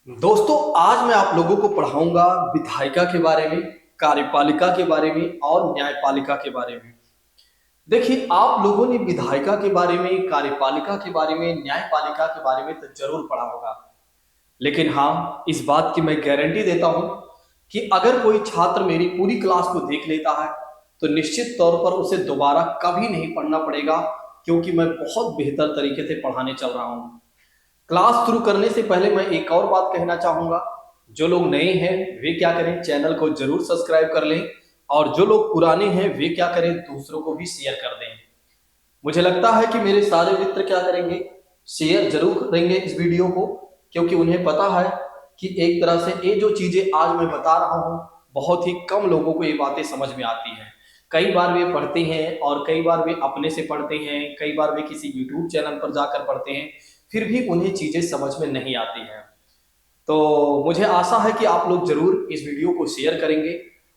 दोस्तों, आज मैं आप लोगों को पढ़ाऊंगा विधायिका के बारे में, कार्यपालिका के बारे में और न्यायपालिका के बारे में। देखिए, आप लोगों ने विधायिका के बारे में, कार्यपालिका के बारे में, न्यायपालिका के बारे में तो जरूर पढ़ा होगा। लेकिन हाँ, इस बात की मैं गारंटी देता हूं कि अगर कोई छात्र मेरी पूरी क्लास को देख लेता है तो निश्चित तौर पर उसे दोबारा कभी नहीं पढ़ना पड़ेगा, क्योंकि मैं बहुत बेहतर तरीके से पढ़ाने चल रहा हूं। क्लास शुरू करने से पहले मैं एक और बात कहना चाहूंगा। जो लोग नए हैं वे क्या करें, चैनल को जरूर सब्सक्राइब कर लें, और जो लोग पुराने हैं वे क्या करें, दूसरों को भी शेयर कर दें। मुझे लगता है कि मेरे सारे मित्र क्या करेंगे, शेयर जरूर करेंगे इस वीडियो को, क्योंकि उन्हें पता है कि एक तरह से ये जो चीजें आज मैं बता रहा हूँ, बहुत ही कम लोगों को ये बातें समझ में आती हैं। कई बार वे पढ़ते हैं और कई बार वे अपने से पढ़ते हैं, कई बार वे किसी यूट्यूब चैनल पर जाकर पढ़ते हैं, फिर भी उन्हें चीजें समझ में नहीं आती हैं। तो मुझे आशा है कि आप लोग जरूर इस वीडियो को शेयर करेंगे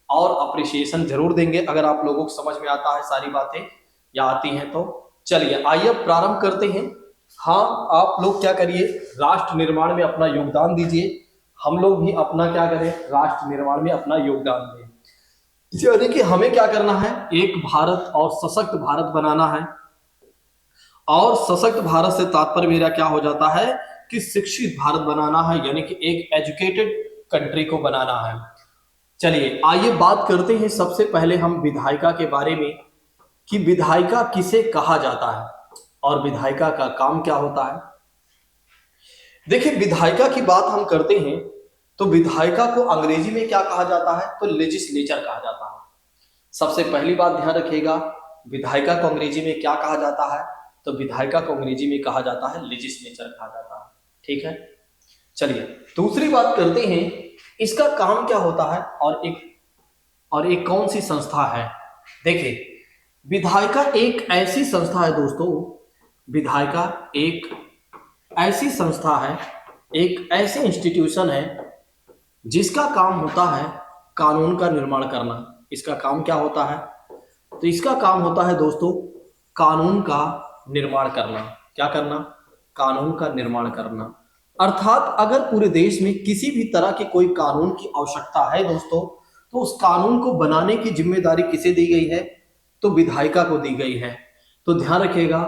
और अप्रिसिएशन जरूर देंगे अगर आप लोगों को समझ में आता है सारी बातें या आती हैं तो। चलिए, आइए प्रारंभ करते हैं। हाँ, आप लोग क्या करिए, राष्ट्र निर्माण में अपना योगदान दीजिए। हम लोग भी अपना क्या करें, राष्ट्र निर्माण में अपना योगदान दें। यानी कि हमें क्या करना है, एक भारत और सशक्त भारत बनाना है। और सशक्त भारत से तात्पर्य मेरा क्या हो जाता है कि शिक्षित भारत बनाना है, यानी कि एक एजुकेटेड कंट्री को बनाना है। चलिए, आइए बात करते हैं सबसे पहले हम विधायिका के बारे में, कि विधायिका किसे कहा जाता है और विधायिका का काम क्या होता है। देखिए, विधायिका की बात हम करते हैं तो विधायिका को अंग्रेजी में क्या कहा जाता है, तो लेजिस्लेचर कहा जाता है। सबसे पहली बात ध्यान रखिएगा, विधायिका को अंग्रेजी में क्या कहा जाता है, तो विधायिका को अंग्रेजी में कहा जाता है लेजिस्लेचर कहा जाता है। ठीक है। चलिए, दूसरी बात करते हैं, इसका काम क्या होता है और एक कौन सी संस्था है। देखिए, विधायिका एक ऐसी संस्था है दोस्तों, विधायिका एक ऐसी संस्था है, एक ऐसी इंस्टीट्यूशन है जिसका काम होता है कानून का निर्माण करना। इसका काम क्या होता है, तो इसका काम होता है दोस्तों कानून का निर्माण करना। क्या करना, कानून का निर्माण करना। अर्थात अगर पूरे देश में किसी भी तरह के कोई कानून की आवश्यकता है दोस्तों, तो उस कानून को बनाने की जिम्मेदारी किसे दी गई है, तो विधायिका को दी गई है। तो ध्यान रखिएगा,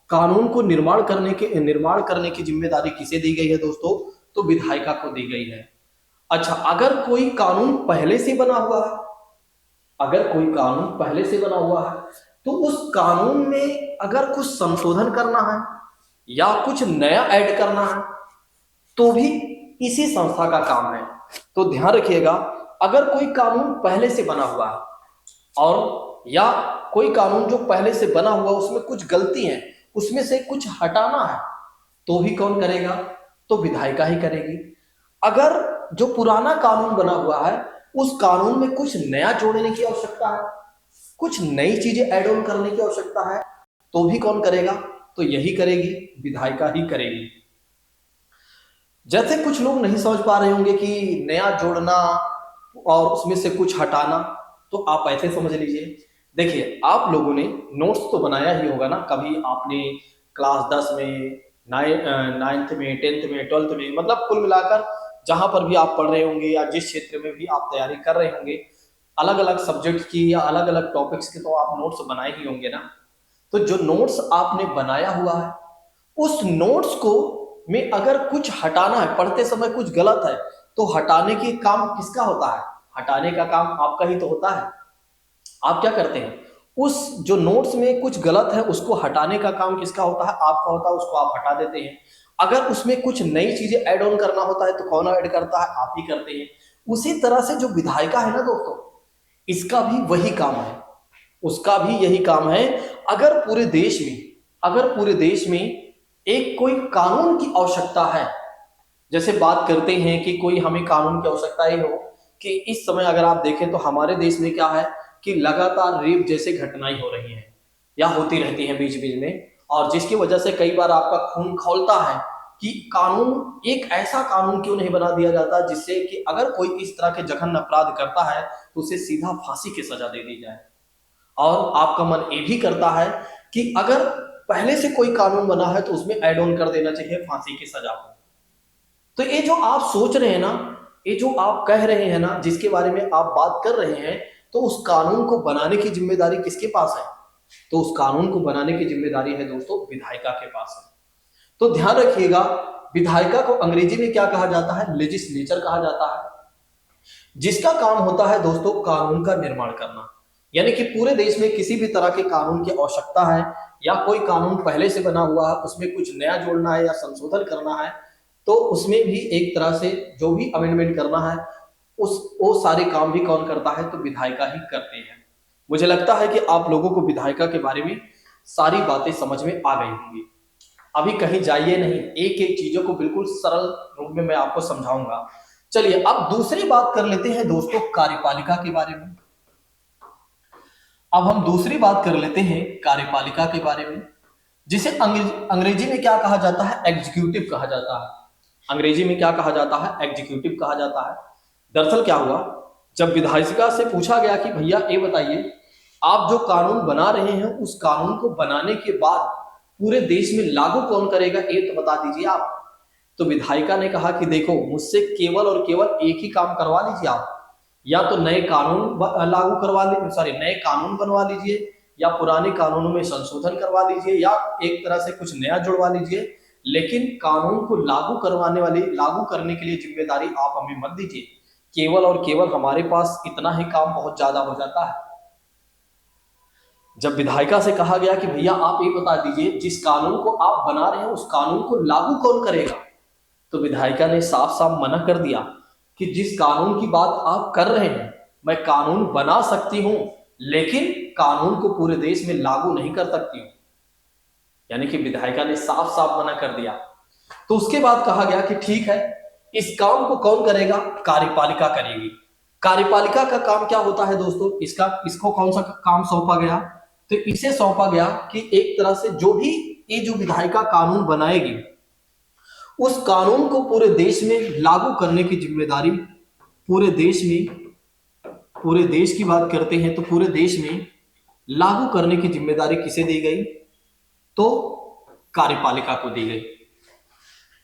कानून को निर्माण करने की जिम्मेदारी किसे दी गई है दोस्तों, तो विधायिका को दी गई है। अच्छा, अगर कोई कानून पहले से बना हुआ है, अगर कोई कानून पहले से बना हुआ है, तो उस कानून में अगर कुछ संशोधन करना है या कुछ नया ऐड करना है तो भी इसी संस्था का काम है। तो ध्यान रखिएगा, अगर कोई कानून पहले से बना हुआ है और या कोई कानून जो पहले से बना हुआ उसमें कुछ गलती है, उसमें से कुछ हटाना है, तो भी कौन करेगा, तो विधायिका ही करेगी। अगर जो पुराना कानून बना हुआ है उस कानून में कुछ नया जोड़ने की आवश्यकता है, कुछ नई चीजें ऐड ऑन करने की आवश्यकता है, तो भी कौन करेगा, तो यही करेगी, विधायिका ही करेगी। जैसे कुछ लोग नहीं समझ पा रहे होंगे कि नया जोड़ना और उसमें से कुछ हटाना, तो आप ऐसे समझ लीजिए। देखिए, आप लोगों ने नोट्स तो बनाया ही होगा ना, कभी आपने क्लास 10 में, नाइन्थ में, 10th में, 12th में, मतलब कुल मिलाकर जहां पर भी आप पढ़ रहे होंगे या जिस क्षेत्र में भी आप तैयारी कर रहे होंगे, अलग अलग सब्जेक्ट की या अलग अलग टॉपिक्स के तो आप नोट्स बनाए ही होंगे ना। तो जो नोट्स आपने बनाया हुआ है, उस नोट्स को में अगर कुछ हटाना है, पढ़ते समय कुछ गलत है, तो हटाने की काम किसका होता है, हटाने का काम आपका ही तो होता है। आप क्या करते हैं, उस जो नोट्स में कुछ गलत है उसको हटाने का काम किसका होता है, आपका होता है, उसको आप हटा देते हैं। अगर उसमें कुछ नई चीजें ऐड ऑन करना होता है तो कौन ऐड करता है, आप ही करते हैं। उसी तरह से जो विधायिका है ना दोस्तों, इसका भी वही काम है, उसका भी यही काम है। अगर पूरे देश में अगर पूरे देश में एक कोई कानून की आवश्यकता है, जैसे बात करते हैं कि कोई हमें कानून की आवश्यकता ही हो, कि इस समय अगर आप देखें तो हमारे देश में क्या है कि लगातार रेप जैसे घटनाएं हो रही हैं या होती रहती हैं बीच बीच में, और जिसकी वजह से कई बार आपका खून खौलता है कि कानून, एक ऐसा कानून क्यों नहीं बना दिया जाता जिससे कि अगर कोई इस तरह के जघन्य अपराध करता है तो उसे सीधा फांसी की सजा दे दी जाए। और आपका मन ये भी करता है कि अगर पहले से कोई कानून बना है तो उसमें ऐड ऑन कर देना चाहिए फांसी की सजा को। तो ये जो आप सोच रहे हैं ना, ये जो आप कह रहे हैं ना, जिसके बारे में आप बात कर रहे हैं, तो उस कानून को बनाने की जिम्मेदारी किसके पास है? तो उस कानून को बनाने की जिम्मेदारी है दोस्तों विधायिका के पास है। तो ध्यान रखिएगा, विधायिका को अंग्रेजी में क्या कहा जाता है? लेजिस्लेचर कहा जाता है, जिसका काम होता है दोस्तों कानून का निर्माण करना। यानी कि पूरे देश में किसी भी तरह के कानून की आवश्यकता है, या कोई कानून पहले से बना हुआ है उसमें कुछ नया जोड़ना है या संशोधन करना है, तो उसमें भी एक तरह से जो भी अमेंडमेंट करना है, उस वो सारे काम भी कौन करता है? तो विधायिका ही करते हैं। मुझे लगता है कि आप लोगों को विधायिका के बारे में सारी बातें समझ में आ गई होंगी। अभी कहीं जाइए नहीं, एक एक चीजों को बिल्कुल सरल रूप में मैं आपको समझाऊंगा। चलिए अब दूसरी बात कर लेते हैं दोस्तों कार्यपालिका के बारे में। अब हम दूसरी बात कर लेते हैं कार्यपालिका के बारे में, जिसे अंग्रेजी में क्या कहा जाता है? एग्जीक्यूटिव कहा जाता है। अंग्रेजी में क्या कहा जाता है? एग्जीक्यूटिव कहा जाता है। दरअसल क्या हुआ, जब विधायिका से पूछा गया कि भैया ये बताइए, आप जो कानून बना रहे हैं उस कानून को बनाने के बाद पूरे देश में लागू कौन करेगा, ये तो बता दीजिए आप। तो विधायिका ने कहा कि देखो, मुझसे केवल और केवल एक ही काम करवा लीजिए आप, या तो नए कानून लागू करवा लीजिए, सॉरी नए कानून बनवा लीजिए, या पुराने कानूनों में संशोधन करवा लीजिए, या एक तरह से कुछ नया जुड़वा लीजिए, लेकिन कानून को लागू करने के लिए जिम्मेदारी आप हमें मत दीजिए। केवल और केवल हमारे पास इतना ही काम बहुत ज्यादा हो जाता है। जब विधायिका से कहा गया कि भैया आप ये बता दीजिए, जिस कानून को आप बना रहे हैं उस कानून को लागू कौन करेगा, तो विधायिका ने साफ साफ मना कर दिया कि जिस कानून की बात आप कर रहे हैं, मैं कानून बना सकती हूं, लेकिन कानून को पूरे देश में लागू नहीं कर सकती हूं। यानी कि विधायिका ने साफ साफ मना कर दिया। तो उसके बाद कहा गया कि ठीक है, इस काम को कौन करेगा? कार्यपालिका करेगी। कार्यपालिका का काम क्या होता है दोस्तों? इसको कौन सा काम सौंपा गया? तो इसे सौंपा गया कि एक तरह से जो भी ये जो विधायिका कानून बनाएगी, उस कानून को पूरे देश में लागू करने की जिम्मेदारी पूरे देश की बात करते हैं तो पूरे देश में लागू करने की जिम्मेदारी किसे दी गई? तो कार्यपालिका को दी गई।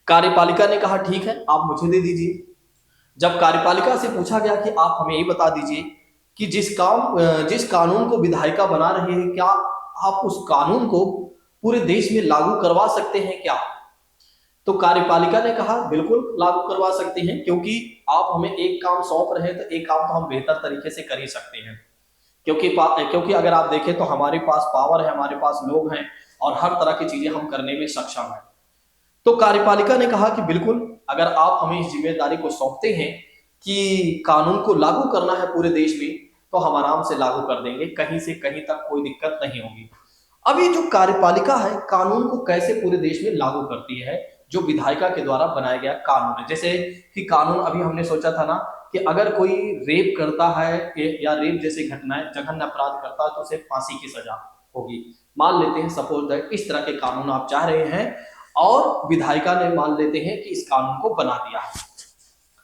कार्यपालिका ने कहा ठीक है, आप मुझे दे दीजिए। जब कार्यपालिका से पूछा गया कि आप हमें ये बता दीजिए कि जिस कानून को विधायिका बना रहे हैं, क्या आप उस कानून को पूरे देश में लागू करवा सकते हैं क्या? तो कार्यपालिका ने कहा बिल्कुल लागू करवा सकते हैं, क्योंकि आप हमें एक काम सौंप रहे हैं तो एक काम तो हम बेहतर तरीके से कर ही सकते हैं। क्योंकि अगर आप देखें तो हमारे पास पावर है, हमारे पास लोग हैं, और हर तरह की चीजें हम करने में सक्षम हैं। तो कार्यपालिका ने कहा कि बिल्कुल, अगर आप हमें इस जिम्मेदारी को सौंपते हैं कि कानून को लागू करना है पूरे देश में, तो हम आराम से लागू कर देंगे, कहीं से कहीं तक कोई दिक्कत नहीं होगी। अब ये जो कार्यपालिका है, कानून को कैसे पूरे देश में लागू करती है? जो विधायिका के द्वारा बनाया गया कानून है। जैसे कि कानून अभी हमने सोचा था ना कि अगर कोई रेप करता है या रेप जैसी घटनाएं, जघन्य अपराध करता है, तो उसे फांसी की सजा होगी। मान लेते हैं सपोज दैट इस तरह के कानून आप चाह रहे हैं, और विधायिका ने मान लेते हैं कि इस कानून को बना दिया है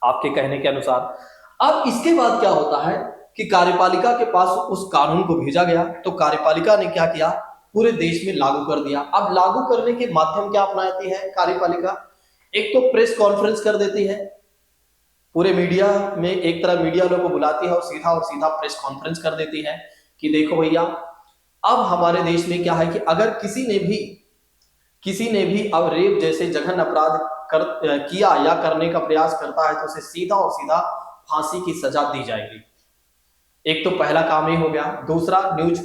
आपके कहने के अनुसार। अब इसके बाद क्या होता है कि कार्यपालिका के पास उस कानून को भेजा गया, तो कार्यपालिका ने क्या किया? पूरे देश में लागू कर दिया। अब लागू करने के माध्यम क्या अपनाती है कार्यपालिका? एक तो प्रेस कॉन्फ्रेंस कर देती है, पूरे मीडिया में एक तरह मीडिया लोगों को बुलाती है और सीधा प्रेस कॉन्फ्रेंस कर देती है कि देखो भैया, अब हमारे देश में क्या है कि अगर किसी ने भी अब रेप जैसे जघन्य अपराध किया या करने का प्रयास करता है, तो उसे सीधा फांसी की सजा दी जाएगी। एक तो पहला काम ये हो गया। दूसरा, न्यूज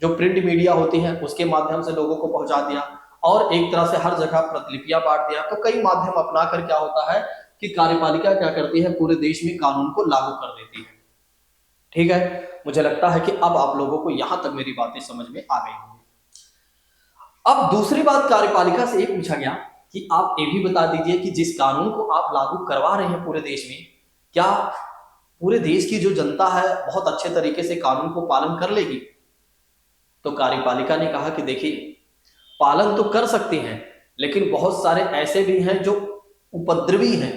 जो प्रिंट मीडिया होती है उसके माध्यम से लोगों को पहुंचा दिया, और एक तरह से हर जगह प्रतिलिपियां बांट दिया। तो कई माध्यम अपनाकर क्या होता है कि कार्यपालिका क्या करती है? पूरे देश में कानून को लागू कर देती है। ठीक है, मुझे लगता है कि अब आप लोगों को यहां तक मेरी बातें समझ में आ गई होंगी। अब दूसरी बात कार्यपालिका से ये पूछा गया कि आप ये भी बता दीजिए कि जिस कानून को आप लागू करवा रहे हैं पूरे देश में, क्या पूरे देश की जो जनता है बहुत अच्छे तरीके से कानून को पालन कर लेगी? तो कार्यपालिका ने कहा कि देखिए, पालन तो कर सकते हैं, लेकिन बहुत सारे ऐसे भी हैं जो उपद्रवी हैं,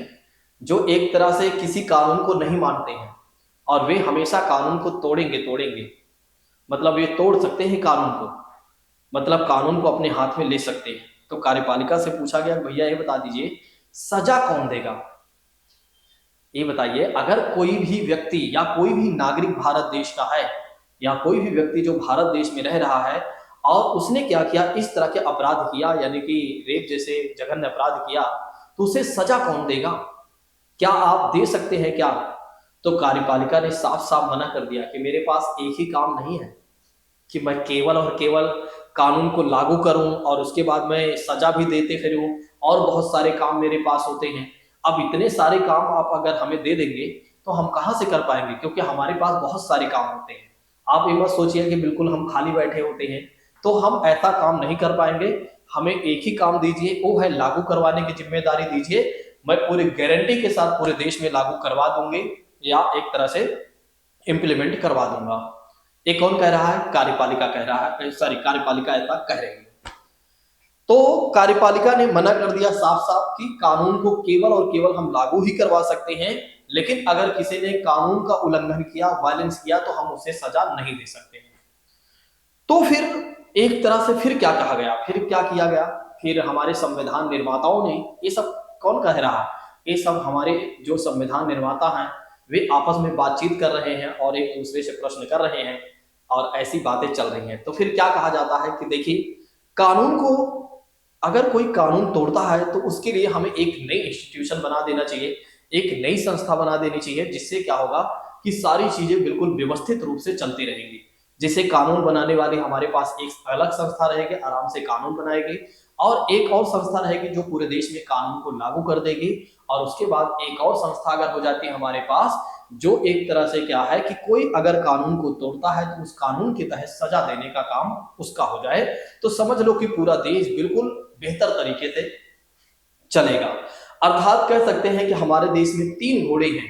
जो एक तरह से किसी कानून को नहीं मानते हैं, और वे हमेशा कानून को तोड़ेंगे। मतलब ये तोड़ सकते हैं कानून को, मतलब कानून को अपने हाथ में ले सकते हैं। तो कार्यपालिका से पूछा गया भैया ये बता दीजिए सजा कौन देगा? ये बताइए, अगर कोई भी व्यक्ति या कोई भी नागरिक भारत देश का है, या कोई भी व्यक्ति जो भारत देश में रह रहा है और उसने क्या किया, इस तरह के अपराध किया, यानी कि रेप जैसे जघन्य अपराध किया, तो उसे सजा कौन देगा? क्या आप दे सकते हैं क्या? तो कार्यपालिका ने साफ साफ मना कर दिया कि मेरे पास एक ही काम नहीं है कि मैं केवल और केवल कानून को लागू करूं और उसके बाद मैं सजा भी देते फिरूं, और बहुत सारे काम मेरे पास होते हैं। अब इतने सारे काम आप अगर हमें दे देंगे तो हम कहां से कर पाएंगे, क्योंकि हमारे पास बहुत सारे काम होते हैं। आप ये मत सोचिए कि बिल्कुल हम खाली बैठे होते हैं, तो हम ऐसा काम नहीं कर पाएंगे। हमें एक ही काम दीजिए, वो है लागू करवाने की जिम्मेदारी दीजिए। मैं पूरी गारंटी के साथ पूरे देश में लागू करवा दूंगे, या एक तरह से इंप्लीमेंट करवा दूंगा। ये कौन कह रहा है? कार्यपालिका कह रहा है, सॉरी, कार्यपालिका ऐसा कह रही है। तो कार्यपालिका ने मना कर दिया साफ साफ कि कानून को केवल और केवल हम लागू ही करवा सकते हैं, लेकिन अगर किसी ने कानून का उल्लंघन किया, वायलेंस किया, तो हम उसे सजा नहीं दे सकते हैं। तो फिर एक तरह से फिर क्या कहा गया, फिर क्या किया गया? फिर हमारे संविधान निर्माताओं ने, ये सब कौन कह रहा है? ये सब हमारे जो संविधान निर्माता हैं वे आपस में बातचीत कर रहे हैं और एक दूसरे से प्रश्न कर रहे हैं, और ऐसी बातें चल रही हैं। तो फिर क्या कहा जाता है कि देखिए, कानून को, अगर कोई कानून तोड़ता है तो उसके लिए हमें एक नई इंस्टीट्यूशन बना देना चाहिए, एक नई संस्था बना देनी चाहिए, जिससे क्या होगा कि सारी चीजें बिल्कुल व्यवस्थित रूप से चलती रहेंगी। जिसे कानून बनाने वाली हमारे पास एक अलग संस्था रहेगी, आराम से कानून बनाएगी, और एक और संस्था रहेगी जो पूरे देश में कानून को लागू कर देगी। और उसके बाद एक और संस्था अगर हो जाती है हमारे पास, जो एक तरह से क्या है कि कोई अगर कानून को तोड़ता है तो उस कानून के तहत सजा देने का काम उसका हो जाए, तो समझ लो कि पूरा देश बिल्कुल बेहतर तरीके से चलेगा। अर्थात कह सकते हैं कि हमारे देश में तीन घोड़े हैं,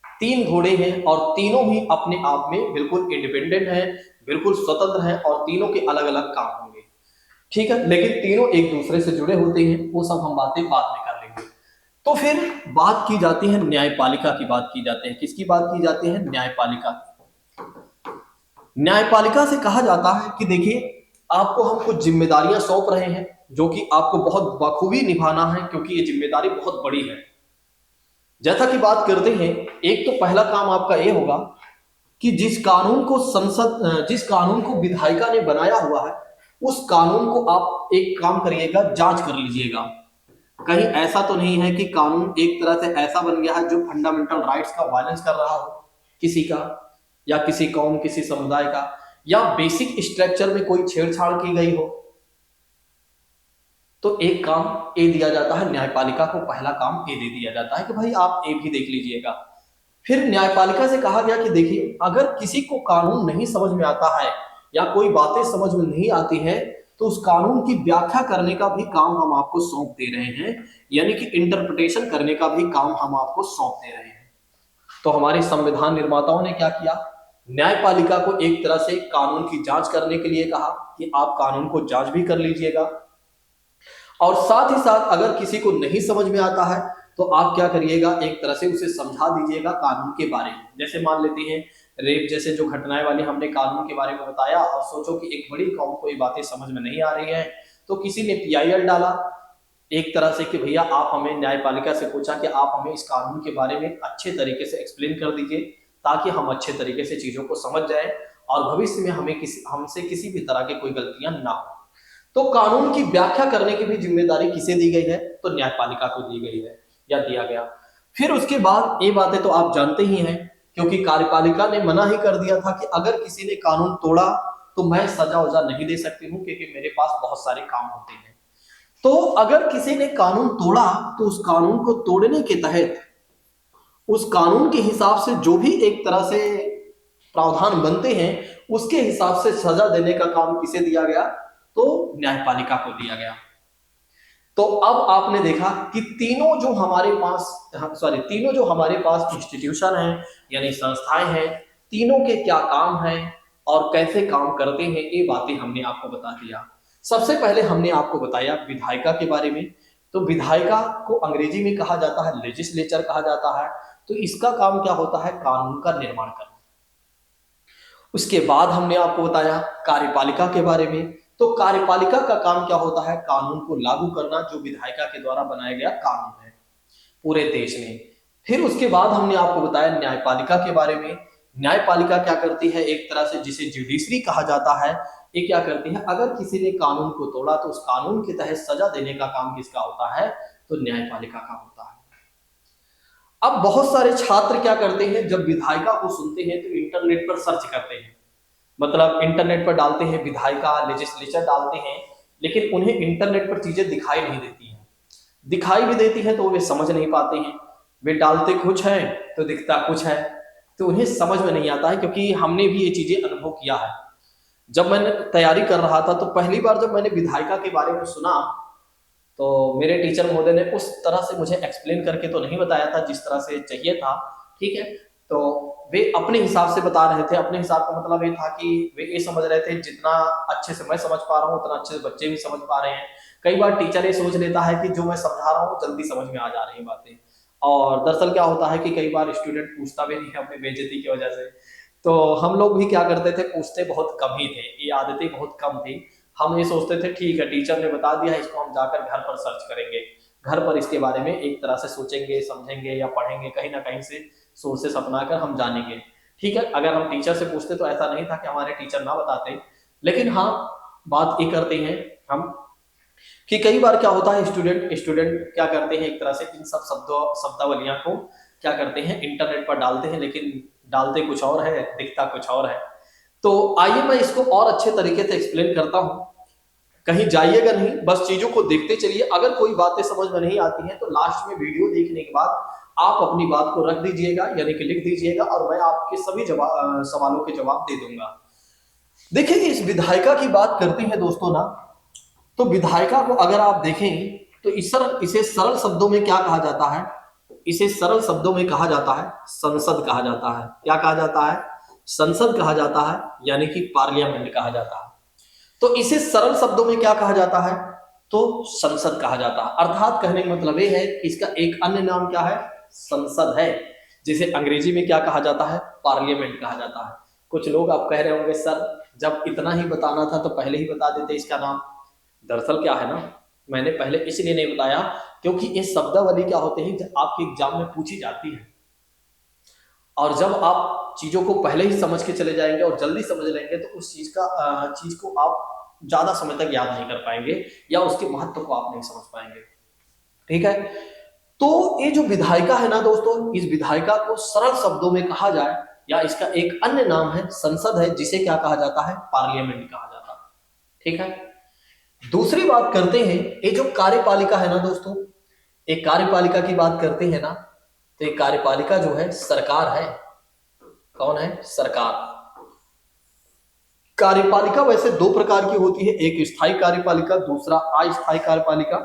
तीन घोड़े हैं, और तीनों ही अपने आप में बिल्कुल इंडिपेंडेंट हैं, बिल्कुल स्वतंत्र हैं, और तीनों के अलग अलग काम होंगे, ठीक है, लेकिन तीनों एक दूसरे से जुड़े होते हैं। वो सब हम बातें बाद में कर लेंगे। तो फिर बात की जाती है न्यायपालिका की, बात की जाती है, किसकी बात की जाती है? न्यायपालिका की। न्यायपालिका से कहा जाता है कि देखिए, आपको हम कुछ जिम्मेदारियां सौंप रहे हैं जो कि आपको बहुत बखूबी निभाना है, क्योंकि ये जिम्मेदारी बहुत बड़ी है। जैसा कि बात करते हैं, एक तो पहला काम आपका ये होगा कि जिस कानून को जिस कानून को विधायिका ने बनाया हुआ है, उस कानून को आप एक काम करिएगा, जांच कर लीजिएगा। कहीं ऐसा तो नहीं है कि कानून एक तरह से ऐसा बन गया है जो फंडामेंटल राइट्स का वायलेंस कर रहा हो, किसी का, या किसी कौम, किसी समुदाय का, या बेसिक स्ट्रक्चर में कोई छेड़छाड़ की गई हो। तो एक काम ए दिया जाता है न्यायपालिका को, पहला काम ए दे दिया जाता है कि भाई आप ए भी देख लीजिएगा। फिर न्यायपालिका से कहा गया कि देखिए, अगर किसी को कानून नहीं समझ में आता है या कोई बातें समझ में नहीं आती है, तो उस कानून की व्याख्या करने का भी काम हम आपको सौंप दे रहे हैं, यानी कि इंटरप्रिटेशन करने का भी काम हम आपको सौंप दे रहे हैं। तो हमारे संविधान निर्माताओं ने क्या किया? न्यायपालिका को एक तरह से कानून की जांच करने के लिए कहा कि आप कानून को जांच भी कर लीजिएगा, और साथ ही साथ अगर किसी को नहीं समझ में आता है तो आप क्या करिएगा, एक तरह से उसे समझा दीजिएगा कानून के बारे में। जैसे मान लेते हैं रेप जैसे जो घटनाएं वाली हमने कानून के बारे में बताया, और सोचो कि एक बड़ी कौम को ये बातें समझ में नहीं आ रही है, तो किसी ने पीआईएल डाला एक तरह से कि भैया आप हमें, न्यायपालिका से पूछा कि आप हमें इस कानून के बारे में अच्छे तरीके से एक्सप्लेन कर दीजिए, ताकि हम अच्छे तरीके से चीजों को समझ जाएं और भविष्य में हमसे किसी भी तरह की कोई गलतियां ना हो। तो कानून की व्याख्या करने की भी जिम्मेदारी किसे दी गई है? तो न्यायपालिका को दी गई है, या दिया गया। फिर उसके बाद ये बातें तो आप जानते ही हैं, क्योंकि कार्यपालिका ने मना ही कर दिया था कि अगर किसी ने कानून तोड़ा तो मैं सजा वजा नहीं दे सकती हूँ, क्योंकि मेरे पास बहुत सारे काम होते हैं। तो अगर किसी ने कानून तोड़ा तो उस कानून को तोड़ने के तहत, उस कानून के हिसाब से जो भी एक तरह से प्रावधान बनते हैं, उसके हिसाब से सजा देने का काम किसे दिया गया? तो न्यायपालिका को दिया गया। तो अब आपने देखा कि तीनों जो हमारे पास इंस्टीट्यूशन हैं, यानी संस्थाएं हैं, तीनों के क्या काम हैं और कैसे काम करते हैं, ये बातें हमने आपको बता दिया। सबसे पहले हमने आपको बताया विधायिका के बारे में। तो विधायिका को अंग्रेजी में कहा जाता है लेजिस्लेचर कहा जाता है। तो इसका काम क्या होता है? कानून का निर्माण करना। उसके बाद हमने आपको बताया कार्यपालिका के बारे में। तो कार्यपालिका का काम क्या होता है? कानून को लागू करना, जो विधायिका के द्वारा बनाया गया कानून है। पूरे देश में। फिर उसके बाद हमने आपको बताया न्यायपालिका के बारे में। न्यायपालिका क्या करती है, एक तरह से जिसे जुडिशरी कहा जाता है, ये क्या करती है, अगर किसी ने कानून को तोड़ा तो उस कानून के तहत सजा देने का काम किसका होता है, तो न्यायपालिका का होता है। अब बहुत सारे छात्र क्या करते हैं, जब विधायिका को सुनते हैं तो इंटरनेट पर सर्च करते हैं, मतलब इंटरनेट पर डालते हैं विधायिका, लेजिस्लेचर डालते हैं, लेकिन उन्हें इंटरनेट पर चीजें दिखाई नहीं देती हैं, दिखाई भी देती हैं तो वे समझ नहीं पाते हैं। वे डालते कुछ है तो दिखता कुछ है, तो उन्हें समझ में नहीं आता है, क्योंकि हमने भी ये चीजें अनुभव किया है। जब मैंने तैयारी कर रहा था तो पहली बार जब मैंने विधायिका के बारे में सुना तो मेरे टीचर महोदय ने उस तरह से मुझे एक्सप्लेन करके तो नहीं बताया था जिस तरह से चाहिए था, ठीक है। तो वे अपने हिसाब से बता रहे थे, अपने हिसाब का मतलब ये था कि वे ये समझ रहे थे जितना अच्छे से मैं समझ पा रहा हूँ उतना अच्छे से बच्चे भी समझ पा रहे हैं। कई बार टीचर ये सोच लेता है कि जो मैं समझा रहा हूँ जल्दी समझ में आ जा रही बातें, और दरअसल क्या होता है कि कई बार स्टूडेंट पूछता भी नहीं है अपनी बेइज्जती की वजह से। तो हम लोग भी क्या करते थे, पूछते बहुत कम ही थे, ये आदतें बहुत कम थी। हम ये सोचते थे ठीक है टीचर ने बता दिया, इसको हम जाकर घर पर सर्च करेंगे, घर पर इसके बारे में एक तरह से सोचेंगे, समझेंगे या पढ़ेंगे, कहीं ना कहीं से सोर्सेस अपनाकर हम जानेंगे, ठीक है। अगर हम टीचर से पूछते तो ऐसा नहीं था कि हमारे टीचर ना बताते, लेकिन हाँ बात ये करते हैं हम कि कई बार क्या होता है, स्टूडेंट स्टूडेंट क्या करते हैं, एक तरह से इन सब शब्दावलियां को क्या करते हैं इंटरनेट पर डालते हैं, लेकिन डालते कुछ और है, दिखता कुछ और है। तो आइए मैं इसको और अच्छे तरीके से एक्सप्लेन करता हूं, कहीं जाइएगा नहीं, बस चीजों को देखते चलिए। अगर कोई बातें समझ में नहीं आती हैं तो लास्ट में वीडियो देखने के बाद आप अपनी बात को रख दीजिएगा, यानी कि लिख दीजिएगा, और मैं आपके सभी सवालों के जवाब दे दूंगा। देखिए इस विधायिका की बात करते हैं दोस्तों ना, तो विधायिका को अगर आप देखें तो इसे सरल शब्दों में क्या कहा जाता है, इसे सरल शब्दों में कहा जाता है संसद कहा जाता है। क्या कहा जाता है, संसद कहा जाता है, यानी कि पार्लियामेंट कहा जाता है। तो इसे सरल शब्दों में क्या कहा जाता है, तो संसद कहा जाता है। अर्थात कहने का मतलब ये है कि इसका एक अन्य नाम क्या है, संसद है, जिसे अंग्रेजी में क्या कहा जाता है, पार्लियामेंट कहा जाता है। कुछ लोग आप कह रहे होंगे सर जब इतना ही बताना था तो पहले ही बता देते इसका नाम। दरअसल क्या है ना, मैंने पहले इसलिए नहीं बताया क्योंकि ये शब्दावली क्या होते हैं जब आपके एग्जाम में पूछी जाती है, और जब आप चीजों को पहले ही समझ के चले जाएंगे और जल्दी समझ लेंगे तो उस चीज को आप ज्यादा समय तक याद नहीं कर पाएंगे या उसके महत्व को आप नहीं समझ पाएंगे, ठीक है। तो ये जो विधायिका है ना दोस्तों, इस विधायिका को सरल शब्दों में कहा जाए या इसका एक अन्य नाम है संसद है, जिसे क्या कहा जाता है, पार्लियामेंट कहा जाता है, ठीक है। दूसरी बात करते हैं, ये जो कार्यपालिका है ना दोस्तों, एक कार्यपालिका की बात करते हैं ना, तो एक कार्यपालिका जो है सरकार है। कौन है, सरकार। कार्यपालिका वैसे दो प्रकार की होती है, एक स्थायी कार्यपालिका, दूसरा अस्थायी कार्यपालिका।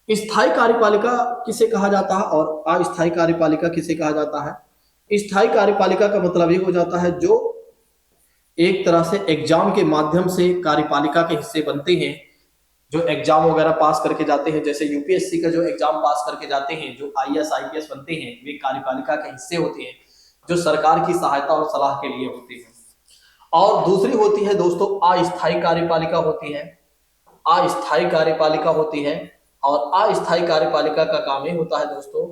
स्थायी कार्यपालिका किसे कहा जाता है और अस्थायी कार्यपालिका किसे कहा जाता है। स्थायी कार्यपालिका का मतलब ये हो जाता है जो एक तरह से एग्जाम के माध्यम से कार्यपालिका के हिस्से बनते हैं, जो एग्जाम वगैरह पास करके जाते हैं, जैसे यूपीएससी का जो एग्जाम पास करके जाते हैं, जो आईएएस आईपीएस बनते हैं, वे कार्यपालिका के हिस्से होते हैं जो सरकार की सहायता और सलाह के लिए होते हैं। और दूसरी होती है दोस्तों अस्थायी कार्यपालिका होती है, अस्थायी कार्यपालिका होती है। और अस्थायी कार्यपालिका का काम ये होता है दोस्तों,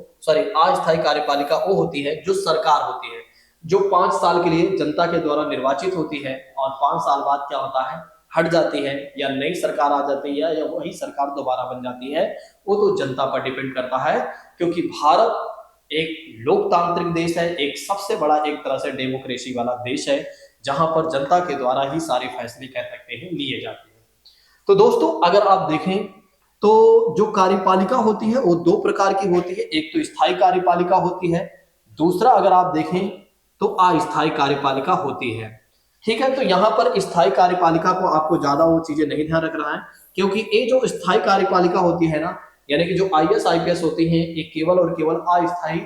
अस्थायी कार्यपालिका वो होती है जो सरकार होती है, जो 5 साल के लिए जनता के द्वारा निर्वाचित होती है और 5 साल बाद क्या होता है, हट जाती है, या नई सरकार आ जाती है, या वही सरकार दोबारा बन जाती है, वो तो जनता पर डिपेंड करता है। क्योंकि भारत एक लोकतांत्रिक देश है, एक सबसे बड़ा एक तरह से डेमोक्रेसी वाला देश है, जहां पर जनता के द्वारा ही सारे फैसले कह सकते हैं लिए जाते हैं। तो दोस्तों अगर आप देखें तो जो कार्यपालिका होती है वो दो प्रकार की होती है, एक तो स्थायी कार्यपालिका होती है, दूसरा अगर आप देखें तो अस्थायी कार्यपालिका होती है, ठीक है। तो यहाँ पर स्थायी कार्यपालिका को आपको ज्यादा वो चीजें नहीं ध्यान रखना है, क्योंकि ये जो स्थायी कार्यपालिका होती है ना, यानी कि जो आईएएस आईपीएस होती हैं, ये केवल और केवल अस्थायी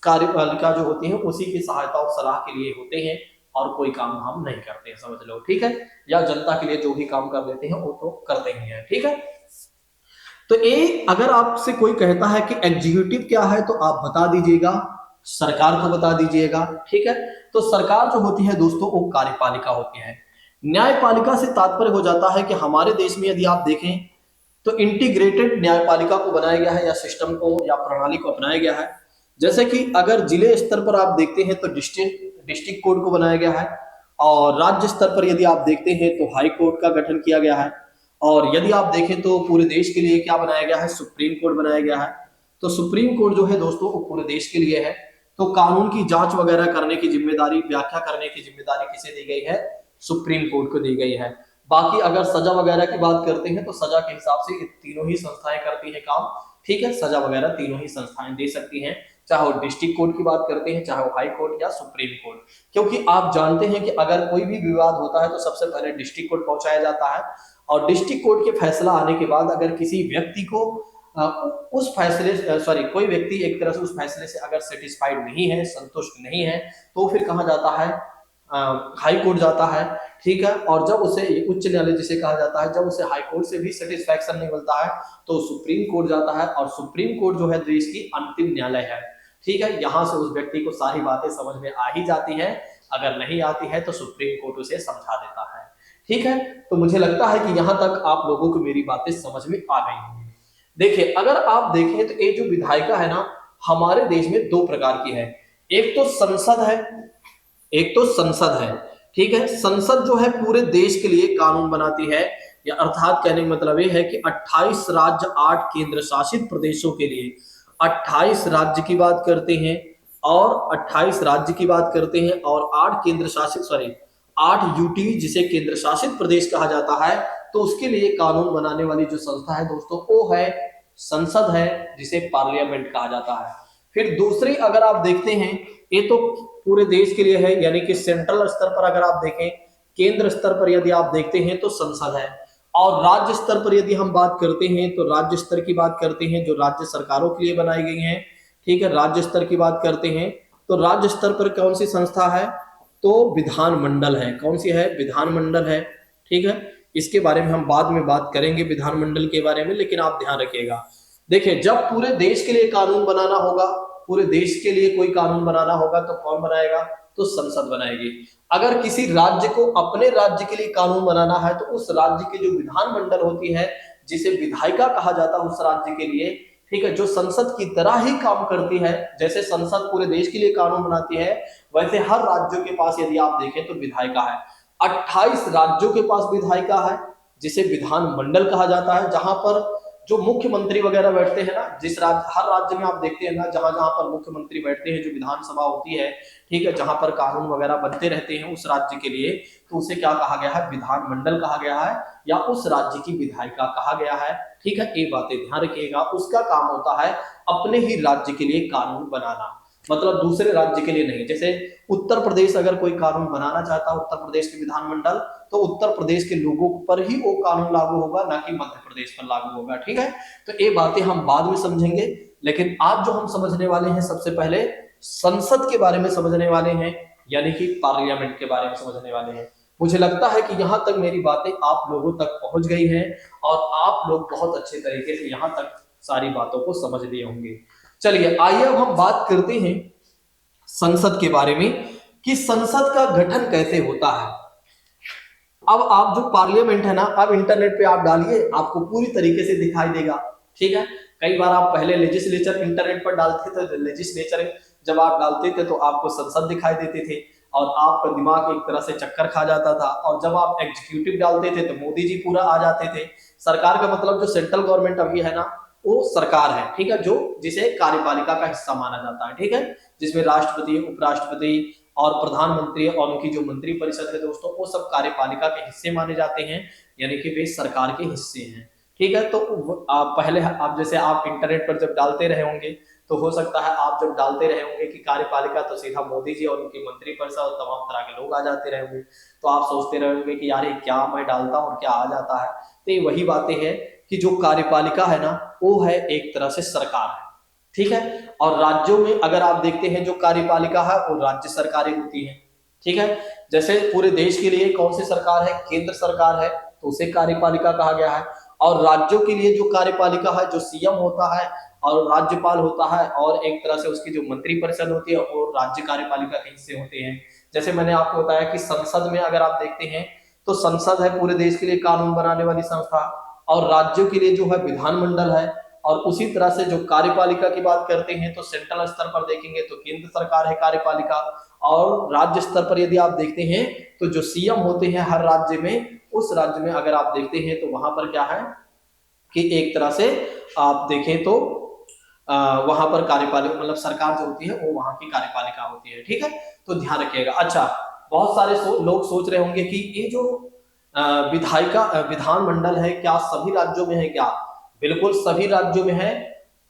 कार्यपालिका जो होती है उसी की सहायता और सलाह के लिए होते हैं, और कोई काम हम नहीं करते हैं, समझ लो, ठीक है। या जनता के लिए जो भी काम कर देते हैं वो तो करते ही हैं, ठीक है। तो ये अगर आपसे कोई कहता है कि एग्जीक्यूटिव क्या है तो आप बता दीजिएगा, सरकार को बता दीजिएगा, ठीक है। तो सरकार जो होती है दोस्तों वो कार्यपालिका होती है। न्यायपालिका से तात्पर्य हो जाता है कि हमारे देश में यदि आप देखें तो इंटीग्रेटेड न्यायपालिका को बनाया गया है या सिस्टम को या प्रणाली को अपनाया गया है। जैसे कि अगर जिले स्तर पर आप देखते हैं तो डिस्ट्रिक्ट कोर्ट को बनाया गया है, और राज्य स्तर पर यदि आप देखते हैं तो हाई कोर्ट का गठन किया गया है, और यदि आप देखें तो पूरे देश के लिए क्या बनाया गया है, सुप्रीम कोर्ट बनाया गया है। तो सुप्रीम कोर्ट जो है दोस्तों वो पूरे देश के लिए है। तो कानून की जांच वगैरह करने की जिम्मेदारी, व्याख्या करने की जिम्मेदारी किसे दी गई है, सुप्रीम कोर्ट को दी गई है। बाकी अगर सजा वगैरह की बात करते हैं तो सजा के हिसाब से ये तीनों ही संस्थाएं करती है काम, ठीक है। सजा वगैरह तीनों ही संस्थाएं दे सकती हैं, चाहे वो डिस्ट्रिक्ट कोर्ट की बात करते हैं, चाहे वो हाई कोर्ट या सुप्रीम कोर्ट। क्योंकि आप जानते हैं कि अगर कोई भी विवाद होता है तो सबसे पहले डिस्ट्रिक्ट कोर्ट पहुंचाया जाता है, और डिस्ट्रिक्ट कोर्ट के फैसला आने के बाद अगर किसी व्यक्ति को उस फैसले सॉरी कोई व्यक्ति एक तरह से उस फैसले से अगर सेटिस्फाइड नहीं है, संतुष्ट नहीं है, तो फिर कहा जाता है हाई कोर्ट जाता है, ठीक है। और जब उसे उच्च न्यायालय जिसे कहा जाता है, जब उसे हाई कोर्ट से भी सेटिस्फैक्शन नहीं मिलता है तो सुप्रीम कोर्ट जाता है, और सुप्रीम कोर्ट जो है देश की अंतिम न्यायालय है, ठीक है। यहां से उस व्यक्ति को सारी बातें समझ में आ ही जाती हैं, अगर नहीं आती है तो सुप्रीम कोर्ट उसे समझा देता है, ठीक है। तो मुझे लगता है कि यहां तक आप लोगों को मेरी बातें समझ में आ गई होंगी। देखिए अगर आप देखें तो ये जो विधायिका है ना, हमारे देश में दो प्रकार की है। एक तो संसद है, एक तो संसद है, ठीक है। संसद जो है पूरे देश के लिए कानून बनाती है, या अर्थात कहने का मतलब ये है कि 28 राज्य 8 केंद्र शासित प्रदेशों के लिए, 28 राज्य की बात करते हैं और 28 राज्य की बात करते हैं और 8 केंद्र शासित 8 यूटी जिसे केंद्र शासित प्रदेश कहा जाता है, तो उसके लिए कानून बनाने वाली जो संस्था है दोस्तों वो है संसद है, जिसे पार्लियामेंट कहा जाता है। फिर दूसरी अगर आप देखते हैं, ये तो पूरे देश के लिए है, यानी कि सेंट्रल स्तर पर अगर आप देखें, केंद्र स्तर पर यदि आप देखते हैं तो संसद है, और राज्य स्तर पर यदि हम बात करते हैं तो राज्य स्तर की बात करते हैं जो राज्य सरकारों के लिए बनाई गई हैं, ठीक है। राज्य स्तर की बात करते हैं तो राज्य स्तर पर कौन सी संस्था है, तो विधानमंडल है। कौन सी है, विधानमंडल है, ठीक है। इसके बारे में हम बाद में बात करेंगे विधानमंडल के बारे में, लेकिन आप ध्यान रखिएगा। देखिए जब पूरे देश के लिए कानून बनाना होगा, पूरे देश के लिए कोई कानून बनाना होगा तो कौन बनाएगा, तो संसद बनाएगी। अगर किसी राज्य को अपने राज्य के लिए कानून बनाना है तो उस राज्य की जो विधानमंडल होती है, जिसे विधायिका कहा जाता है उस राज्य के लिए, ठीक है, जो संसद की तरह ही काम करती है। जैसे संसद पूरे देश के लिए कानून बनाती है, वैसे हर राज्यों के पास यदि आप देखें तो विधायिका है। 28 राज्यों के पास विधायिका है, जिसे विधानमंडल कहा जाता है, जहां पर जो मुख्यमंत्री वगैरह बैठते हैं ना, जिस राज्य हर राज्य में आप देखते हैं ना, जहां जहां पर मुख्यमंत्री बैठते हैं, जो विधानसभा होती है, ठीक है, जहां पर कानून वगैरह बनते रहते हैं उस राज्य के लिए, तो उसे क्या कहा गया है, विधानमंडल कहा गया है, या उस राज्य की विधायिका कहा गया है, ठीक है। ये बातें ध्यान रखिएगा। उसका काम होता है अपने ही राज्य के लिए कानून बनाना, मतलब दूसरे राज्य के लिए नहीं। जैसे उत्तर प्रदेश अगर कोई कानून बनाना चाहता है, उत्तर प्रदेश के विधानमंडल, तो उत्तर प्रदेश के लोगों पर ही वो कानून लागू होगा, ना कि मध्य प्रदेश पर लागू होगा, ठीक है। तो ये बातें हम बाद में समझेंगे, लेकिन आज जो हम समझने वाले हैं सबसे पहले संसद के बारे में समझने वाले हैं, यानी कि पार्लियामेंट के बारे में समझने वाले हैं। मुझे लगता है कि यहां तक मेरी बातें आप लोगों तक पहुंच गई हैं और आप लोग बहुत अच्छे तरीके से यहां तक सारी बातों को समझ लिए होंगे। चलिए आइए अब हम बात करते हैं संसद के बारे में कि संसद का गठन कैसे होता है। अब आप जो पार्लियामेंट है ना, अब इंटरनेट पे आप डालिए, आपको पूरी तरीके से दिखाई देगा, ठीक है। कई बार आप पहले लेजिस्लेचर इंटरनेट पर डालते थे, तो लेजिस्लेचर जब आप डालते थे तो आपको संसद दिखाई देते थे और आपका दिमाग एक तरह से चक्कर खा जाता था, और जब आप एग्जीक्यूटिव डालते थे तो मोदी जी पूरा आ जाते थे। सरकार का मतलब जो सेंट्रल गवर्नमेंट अभी है ना, वो सरकार है, ठीक है, जो जिसे कार्यपालिका का हिस्सा माना जाता है, ठीक है, जिसमें राष्ट्रपति, उपराष्ट्रपति और प्रधानमंत्री और उनकी जो मंत्री परिषद है दोस्तों, वो सब कार्यपालिका के हिस्से माने जाते हैं, यानी कि वे सरकार के हिस्से हैं, ठीक है। तो पहले आप जैसे आप इंटरनेट पर जब डालते रहे होंगे तो हो सकता है आप जब डालते रहे होंगे कि कार्यपालिका, तो सीधा मोदी जी और उनकी मंत्री परिषद और तमाम तरह के लोग आ जाते रहे होंगे, तो आप सोचते रहे होंगे कि यार ये क्या मैं डालता हूँ और क्या आ जाता है। तो ये वही बातें हैं कि जो कार्यपालिका है ना, वो है एक तरह से सरकार है, ठीक है। और राज्यों में अगर आप देखते हैं जो कार्यपालिका है वो राज्य सरकारें होती हैं, ठीक है। जैसे पूरे देश के लिए कौन सी सरकार है, केंद्र सरकार है, तो उसे कार्यपालिका कहा गया है। और राज्यों के लिए जो कार्यपालिका है, जो सीएम होता है और राज्यपाल होता है, और एक तरह से उसकी जो मंत्री परिषद होती है वो राज्य कार्यपालिका के हिस्से होते हैं। जैसे मैंने आपको बताया कि संसद में अगर आप देखते हैं तो संसद है पूरे देश के लिए कानून बनाने वाली संस्था, और राज्यों के लिए जो है विधानमंडल है। और उसी तरह से जो कार्यपालिका की बात करते हैं तो सेंट्रल स्तर पर देखेंगे तो केंद्र सरकार है कार्यपालिका। और राज्य स्तर पर यदि आप देखते हैं तो जो सीएम होते हैं हर राज्य में, उस राज्य में अगर आप देखते हैं तो वहां पर क्या है कि एक तरह से आप देखें तो वहां पर कार्यपालिका मतलब सरकार जो होती है वो वहां की कार्यपालिका होती है। ठीक है, तो ध्यान रखिएगा। अच्छा, बहुत सारे लोग सोच रहे होंगे कि ये जो विधानमंडल है क्या सभी राज्यों में है क्या? बिल्कुल सभी राज्यों में है।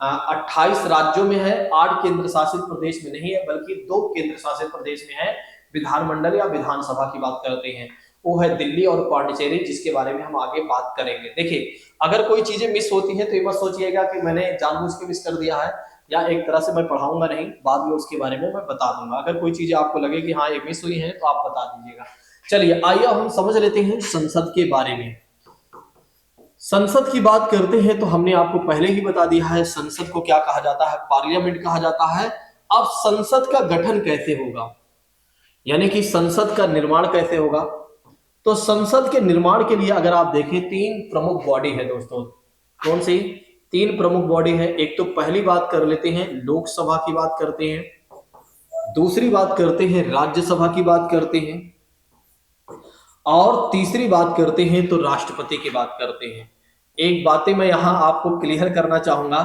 28 राज्यों में है, 8 केंद्र शासित प्रदेश में नहीं है, बल्कि 2 केंद्र शासित प्रदेश में है विधानमंडल या विधानसभा की बात करते हैं। वो है दिल्ली और पांडिचेरी, जिसके बारे में हम आगे बात करेंगे। देखिए, अगर कोई चीजें मिस होती हैं तो ये मत सोचिएगा कि मैंने जानबूझ के मिस कर दिया है या एक तरह से मैं पढ़ाऊंगा नहीं, बाद में उसके बारे में मैं बता दूंगा। अगर कोई चीजें आपको लगे कि हाँ ये मिस हुई है तो आप बता दीजिएगा। चलिए आइए हम समझ लेते हैं संसद के बारे में। संसद की बात करते हैं तो हमने आपको पहले ही बता दिया है संसद को क्या कहा जाता है, पार्लियामेंट कहा जाता है। अब संसद का गठन कैसे होगा, यानी कि संसद का निर्माण कैसे होगा? तो संसद के निर्माण के लिए अगर आप देखें 3 प्रमुख बॉडी है दोस्तों। कौन सी 3 प्रमुख बॉडी है? एक तो पहली बात कर लेते हैं लोकसभा की बात करते हैं, दूसरी बात करते हैं राज्यसभा की बात करते हैं, और तीसरी बात करते हैं तो राष्ट्रपति की बात करते हैं। एक बातें मैं यहां आपको क्लियर करना चाहूंगा,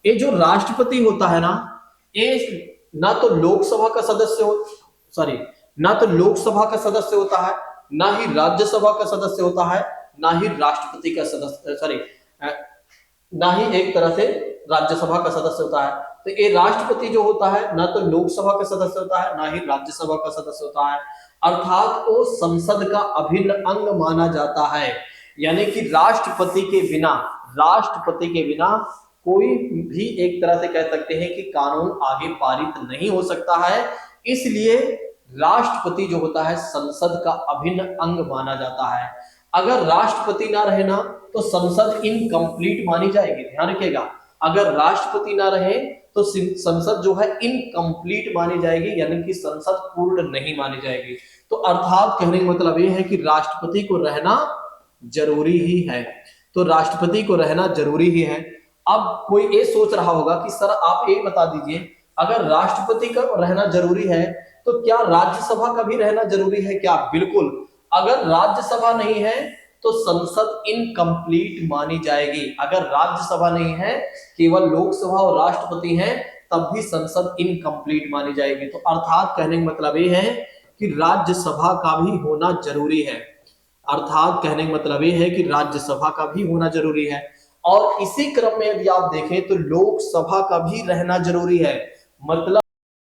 ये जो राष्ट्रपति होता है ना, ये ना तो लोकसभा का सदस्य हो सॉरी ना तो लोकसभा का सदस्य होता है, ना ही राज्यसभा का सदस्य होता है, ना ही राष्ट्रपति का सदस्य ना ही एक तरह से राज्यसभा का सदस्य होता है। तो ये राष्ट्रपति जो होता है ना तो लोकसभा का सदस्य होता है, ना ही राज्यसभा का सदस्य होता है, अर्थात वो संसद का अभिन्न अंग माना जाता है। यानी कि राष्ट्रपति के बिना कोई भी एक तरह से कह सकते हैं कि कानून आगे पारित नहीं हो सकता है। इसलिए राष्ट्रपति जो होता है संसद का अभिन्न अंग माना जाता है। अगर राष्ट्रपति ना रहे ना तो संसद इनकम्प्लीट मानी जाएगी। ध्यान रखिएगा, अगर राष्ट्रपति ना रहे तो संसद जो है इनकम्प्लीट मानी जाएगी, यानी कि संसद पूर्ण नहीं मानी जाएगी। तो अर्थात कहने का मतलब ये है कि राष्ट्रपति को रहना जरूरी ही है। तो राष्ट्रपति को रहना जरूरी ही है। अब कोई ये सोच रहा होगा कि सर आप ये बता दीजिए, अगर राष्ट्रपति का रहना जरूरी है तो क्या राज्यसभा का भी रहना जरूरी है क्या? बिल्कुल, अगर राज्यसभा नहीं है तो संसद इनकम्प्लीट मानी जाएगी। अगर राज्यसभा नहीं है, केवल लोकसभा और राष्ट्रपति हैं, तब भी संसद इनकम्प्लीट मानी जाएगी। तो अर्थात कहने का मतलब ये है कि राज्यसभा का भी होना जरूरी है। अर्थात कहने का मतलब ये है कि राज्यसभा का भी होना जरूरी है। और इसी क्रम में यदि आप देखें तो लोकसभा का भी रहना जरूरी है। मतलब